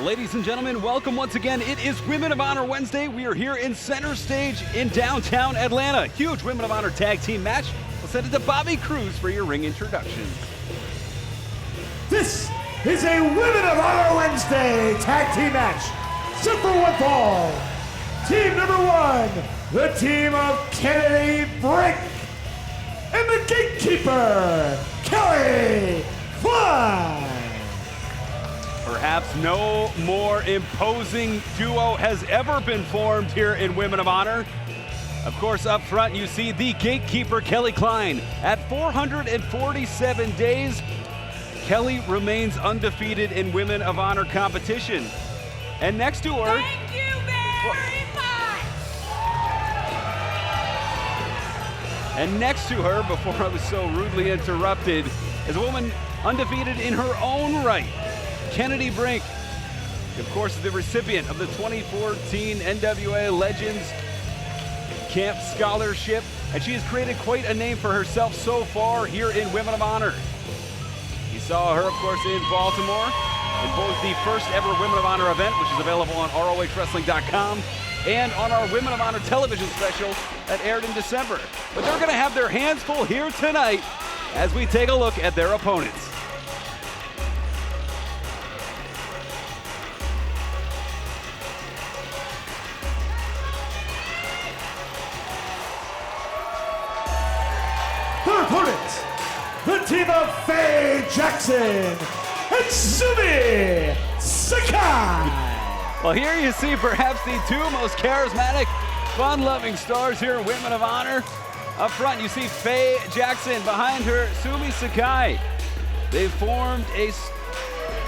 Ladies and gentlemen, welcome once again. It is Women of Honor Wednesday. We are here in center stage in downtown Atlanta. Huge Women of Honor tag team match. We'll send it to Bobby Cruz for your ring introductions. This is a Women of Honor Wednesday tag team match. Set for one fall. Team number one, the team of Kennadi, Brink, and the gatekeeper, Klein. Perhaps no more imposing duo has ever been formed here in Women of Honor. Of course, up front, you see the gatekeeper, Klein. At 447 days, Kelly remains undefeated in Women of Honor competition. And next to her... Thank you very much! And next to her, before I was so rudely interrupted, is a woman undefeated in her own right. Kennadi Brink, of course, is the recipient of the 2014 NWA Legends Camp Scholarship, and she has created quite a name for herself so far here in Women of Honor. You saw her, of course, in Baltimore in both the first ever Women of Honor event, which is available on ROHWrestling.com, and on our Women of Honor television special that aired in December. But they're going to have their hands full here tonight as we take a look at their opponents. Their opponents, the team of Faye Jackson and Sumie Sakai. Well, here you see perhaps the two most charismatic, fun-loving stars here in Women of Honor. Up front, you see Faye Jackson. Behind her, Sumie Sakai. They formed a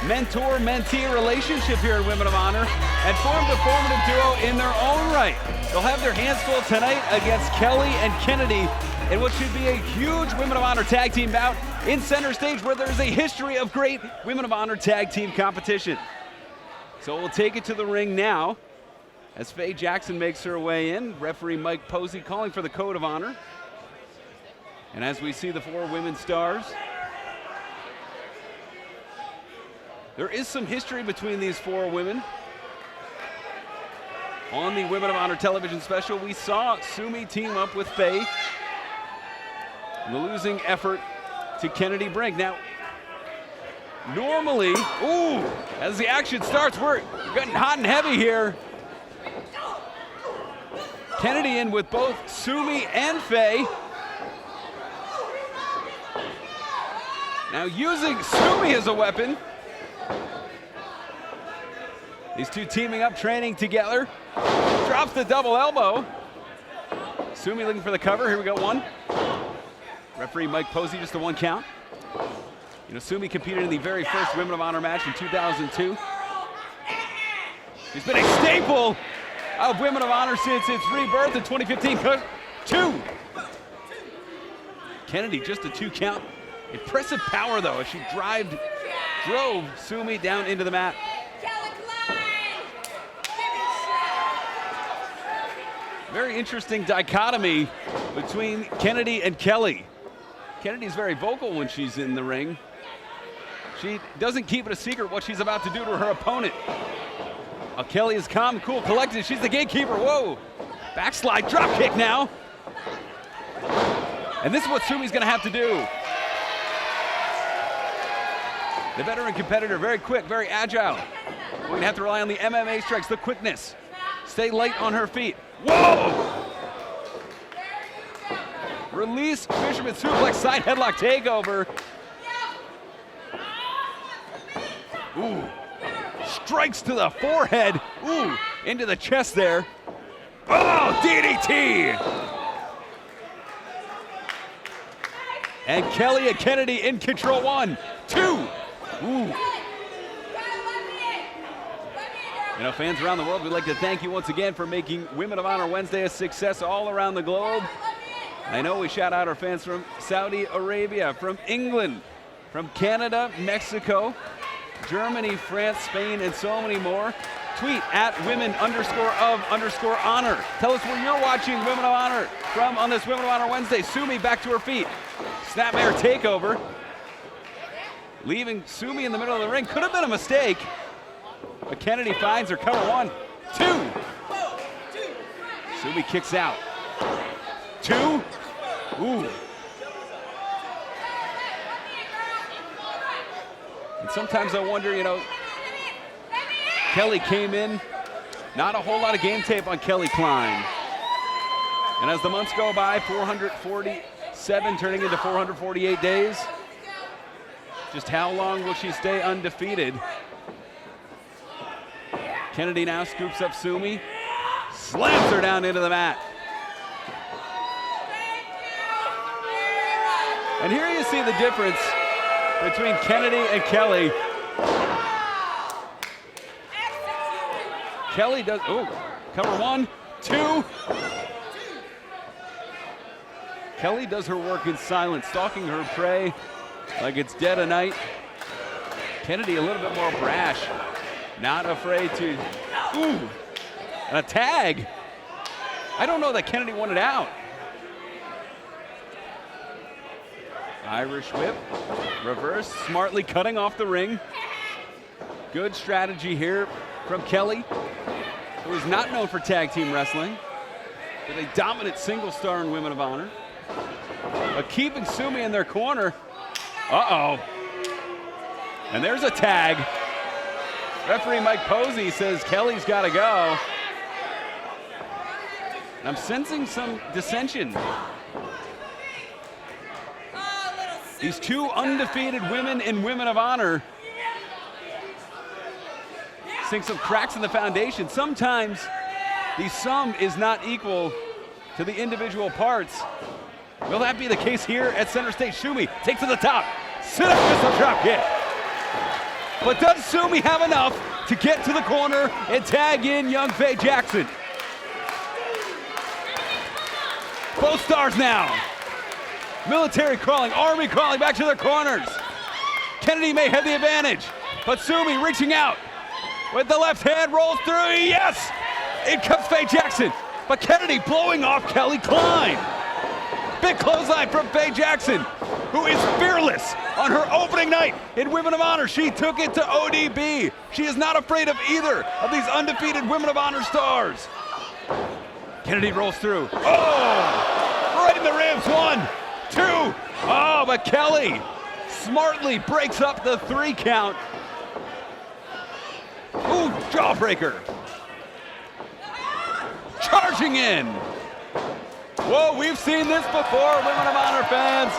mentor-mentee relationship here in Women of Honor and formed a formative duo in their own right. They'll have their hands full tonight against Kelly and Kennadi in what should be a huge Women of Honor tag team bout in center stage, where there's a history of great Women of Honor tag team competition. So we'll take it to the ring now as Faye Jackson makes her way in. Referee Mike Posey calling for the Code of Honor. And as we see the four women stars, there is some history between these four women. On the Women of Honor television special, we saw Sumie team up with Faye in the losing effort to Kennadi Brink. Now, normally, as the action starts, we're getting hot and heavy here. Kennadi in with both Sumie and Faye. Now using Sumie as a weapon. These two teaming up, training together. Drops the double elbow. Sumie looking for the cover. Here we go, one. Referee Mike Posey, just a one count. You know, Sumie competed in the very first Women of Honor match in 2002. She's been a staple of Women of Honor since its rebirth in 2015. Two. Kennadi, just a two count. Impressive power, though, as she drove Sumie down into the mat. Very interesting dichotomy between Kennadi and Kelly. Kennadi's very vocal when she's in the ring. She doesn't keep it a secret what she's about to do to her opponent. Kelly is calm, cool, collected. She's the gatekeeper. Whoa. Backslide, drop kick now. And this is what Sumie's going to have to do. The veteran competitor, very quick, very agile. We're going to have to rely on the MMA strikes, the quickness. Stay light on her feet. Whoa! Release, fisherman suplex, side headlock takeover. Ooh. Strikes to the forehead. Ooh, into the chest there. Oh, DDT! And Kelly and Kennadi in control. 1, 2. Ooh. You know, fans around the world, we'd like to thank you once again for making Women of Honor Wednesday a success all around the globe. I know we shout out our fans from Saudi Arabia, from England, from Canada, Mexico, Germany, France, Spain, and so many more. Tweet at women_of_honor. Tell us where you're watching Women of Honor from on this Women of Honor Wednesday. Sumie back to her feet. Snapmare takeover. Leaving Sumie in the middle of the ring. Could have been a mistake. But Kennadi finds her. Cover 1, 2. Sumie kicks out. 2. Ooh. And sometimes I wonder, Kelly came in, not a whole lot of game tape on Kelly Klein. And as the months go by, 447 turning into 448 days. Just how long will she stay undefeated? Kennadi now scoops up Sumie, slams her down into the mat. And here you see the difference between Kennadi and Kelly. Kelly does, cover 1, 2. Kelly does her work in silence, stalking her prey like it's dead of night. Kennadi a little bit more brash, not afraid to, and a tag. I don't know that Kennadi wanted out. Irish whip, reverse, smartly cutting off the ring. Good strategy here from Kelly, who is not known for tag team wrestling, with a dominant single star in Women of Honor. But keeping Sumie in their corner. Uh-oh. And there's a tag. Referee Mike Posey says Kelly's got to go. And I'm sensing some dissension. These two undefeated women in Women of Honor seeing some cracks in the foundation. Sometimes the sum is not equal to the individual parts. Will that be the case here at center stage? Sumie takes to the top. Sit-up missile drop kick. But does Sumie have enough to get to the corner and tag in young Faye Jackson? Both stars now. Military crawling, army crawling back to their corners. Kennadi may have the advantage, but Sumie reaching out with the left hand, rolls through, yes! In comes Faye Jackson, but Kennadi blowing off Kelly Klein. Big clothesline from Faye Jackson, who is fearless on her opening night in Women of Honor. She took it to ODB. She is not afraid of either of these undefeated Women of Honor stars. Kennadi rolls through. Oh! Right in the ribs, 1, 2. Oh, but Kelly smartly breaks up the 3 count. Ooh, jawbreaker. Charging in. Whoa, we've seen this before, Women of Honor fans.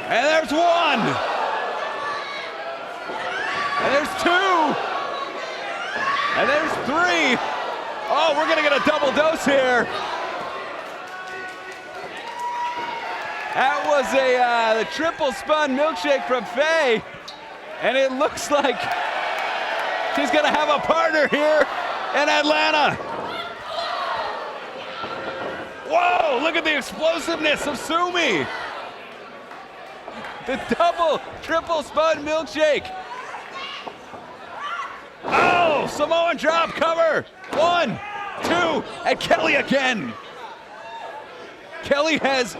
And there's 1. And there's 2. And there's 3. Oh, we're gonna get a double dose here. That was the triple spun milkshake from Faye. And it looks like she's gonna have a partner here in Atlanta. Whoa, look at the explosiveness of Sumie. The double, triple spun milkshake. Oh, Samoan drop cover. 1, 2, and Kelly again. Kelly has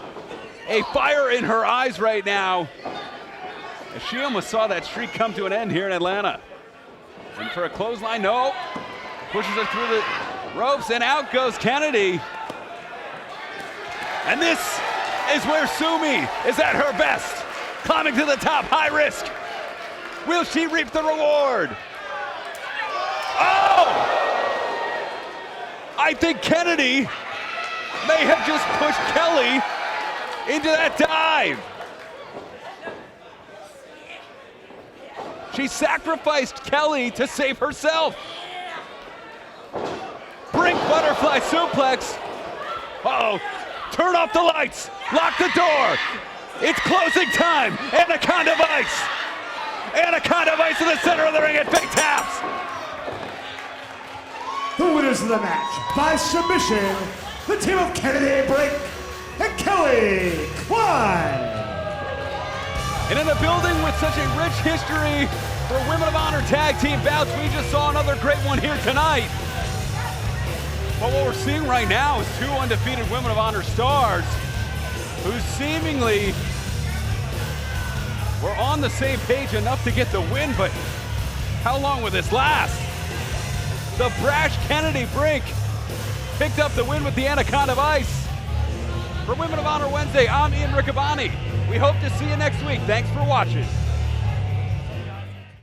a fire in her eyes right now. She almost saw that streak come to an end here in Atlanta. And for a clothesline, no. Pushes her through the ropes, and out goes Kennadi. And this is where Sumie is at her best. Climbing to the top, high risk. Will she reap the reward? Oh! I think Kennadi may have just pushed Kelly into that dive. She sacrificed Kelly to save herself. Brink butterfly suplex. Uh-oh. Turn off the lights. Lock the door. It's closing time. Anaconda Vice. Anaconda Vice in the center of the ring, and big taps. The winners of the match by submission, the team of Kennadi Brink and Kelly Klein. And in a building with such a rich history for Women of Honor tag team bouts, we just saw another great one here tonight. But what we're seeing right now is 2 undefeated Women of Honor stars who seemingly were on the same page enough to get the win, but How long will this last? The brash Kennadi Brink picked up the win with the Anaconda of Ice. For Women of Honor Wednesday, I'm Ian Riccaboni. We hope to see you next week. Thanks for watching.